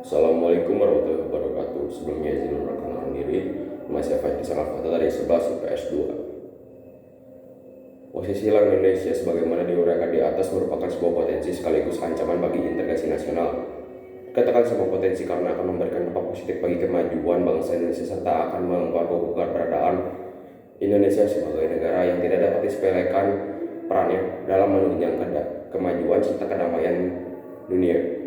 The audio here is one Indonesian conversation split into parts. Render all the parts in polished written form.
Assalamualaikum warahmatullahi wabarakatuh. Sebelumnya izin memperkenalkan diri, nama saya Fajri Sangat dari 11 IPS 2. Posisi Bank Indonesia sebagaimana diuraikan di atas merupakan sebuah potensi sekaligus ancaman bagi integrasi nasional. Katakan sebuah potensi karena akan memberikan dampak positif bagi kemajuan bangsa Indonesia serta akan memperkuat keberadaan Indonesia sebagai negara yang tidak dapat disepelekan perannya dalam menunjang kemajuan serta kedamaian dunia.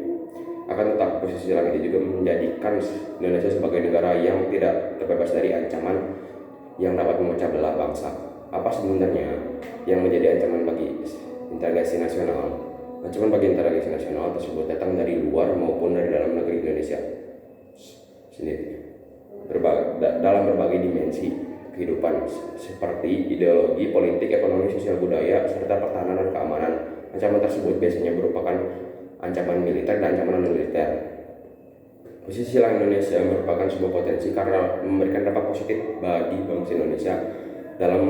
Akan tetapi posisi Bank ini juga menjadikan Indonesia sebagai negara yang tidak terbebas dari ancaman yang dapat memecah belah bangsa. Apa sebenarnya yang menjadi ancaman bagi integrasi nasional? Ancaman bagi integrasi nasional tersebut datang dari luar maupun dari dalam negeri Indonesia sendiri. Dalam berbagai dimensi kehidupan seperti ideologi, politik, ekonomi, sosial, budaya, serta pertahanan dan keamanan. Ancaman tersebut biasanya merupakan ancaman militer dan ancaman non-militer. Posisi Bank Indonesia merupakan sebuah potensi karena memberikan dampak positif bagi bangsa Indonesia dalam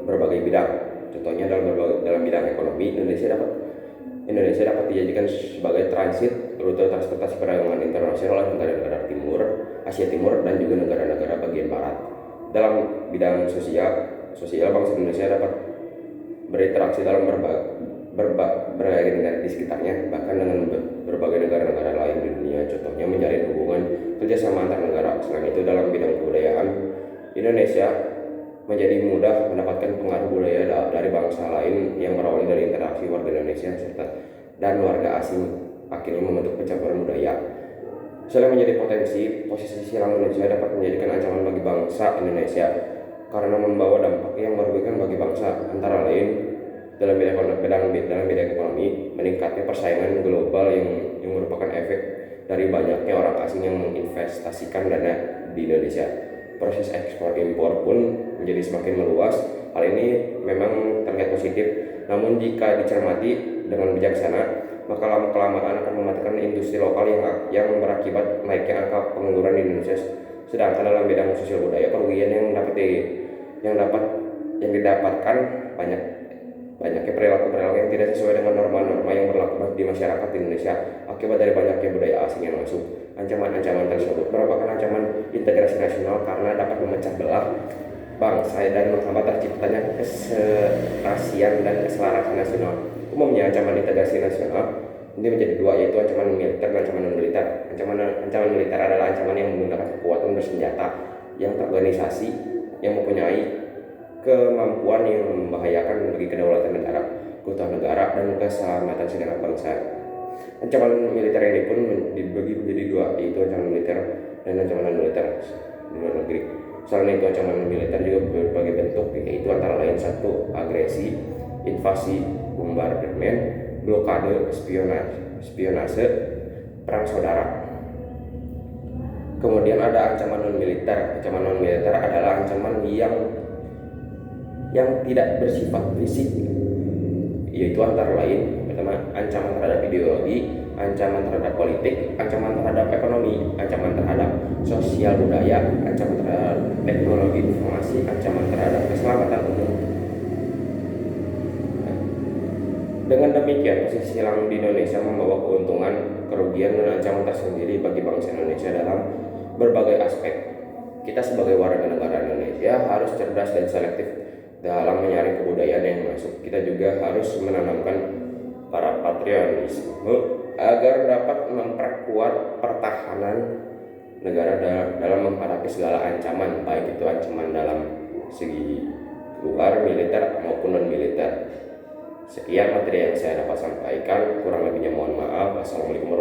berbagai bidang. Contohnya dalam bidang ekonomi, Indonesia dapat dijadikan sebagai transit rute transportasi perdagangan internasional oleh negara-negara timur, Asia Timur, dan juga negara-negara bagian barat. Dalam bidang sosial bangsa Indonesia dapat berinteraksi dalam berbagai negara di sekitarnya, bahkan dengan berbagai negara-negara lain di dunia. Contohnya menjalin hubungan kerjasama antar negara. Selain itu, dalam bidang kebudayaan, Indonesia menjadi mudah mendapatkan pengaruh budaya dari bangsa lain yang berawal dari interaksi warga Indonesia serta dan warga asing, akhirnya membentuk pencampuran budaya. Selain menjadi posisi silang Indonesia dapat menjadikan ancaman bagi bangsa Indonesia karena membawa dampak yang merugikan bagi bangsa, antara lain dalam bidang ekonomi, meningkatnya persaingan global yang merupakan efek dari banyaknya orang asing yang menginvestasikan dana di Indonesia. Proses ekspor impor pun menjadi semakin meluas. Hal ini memang terlihat positif, namun jika dicermati dengan bijaksana, maka lama-kelamaan akan mematikan industri lokal yang berakibat naiknya angka pengangguran di Indonesia. Sedangkan dalam bidang sosial budaya, kerugian yang didapatkan banyaknya perilaku yang tidak sesuai dengan norma-norma yang berlaku di masyarakat Indonesia akibat dari banyaknya budaya asing yang masuk. Ancaman-ancaman tersebut merupakan ancaman integrasi nasional karena dapat memecah belah bangsa dan menghambat terciptanya keserasian dan keselarasan nasional. Umumnya ancaman integrasi nasional ini menjadi dua, yaitu ancaman militer dan ancaman non-militer. Ancaman militer adalah ancaman yang menggunakan kekuatan bersenjata yang terorganisasi, yang mempunyai kemampuan yang membahayakan bagi kedaulatan negara, keutuhan negara, dan keselamatan segenap bangsa. Ancaman militer ini pun dibagi menjadi dua, yaitu ancaman militer dan ancaman non-militer di luar negeri. Selain itu, ancaman militer juga berbagai bentuk, yaitu antara lain satu, agresi, invasi, bombardemen, blokade, spionase, perang saudara. Kemudian ada ancaman non-militer. Ancaman non-militer adalah ancaman yang tidak bersifat fisik, yaitu antara lain pertama, ancaman terhadap ideologi, ancaman terhadap politik, ancaman terhadap ekonomi, ancaman terhadap sosial budaya, ancaman terhadap teknologi informasi, ancaman terhadap keselamatan umum. Dengan demikian, posisi silang di Indonesia membawa keuntungan, kerugian, dan ancaman tersendiri bagi bangsa Indonesia dalam berbagai aspek. Kita sebagai warga negara Indonesia harus cerdas dan selektif dalam menyaring kebudayaan yang masuk. Kita juga harus menanamkan para patriotisme agar dapat memperkuat pertahanan negara dalam menghadapi segala ancaman, baik itu ancaman dalam segi luar, militer maupun non-militer. Sekian materi yang saya dapat sampaikan, kurang lebihnya mohon maaf. Assalamualaikum warahmatullahi wabarakatuh.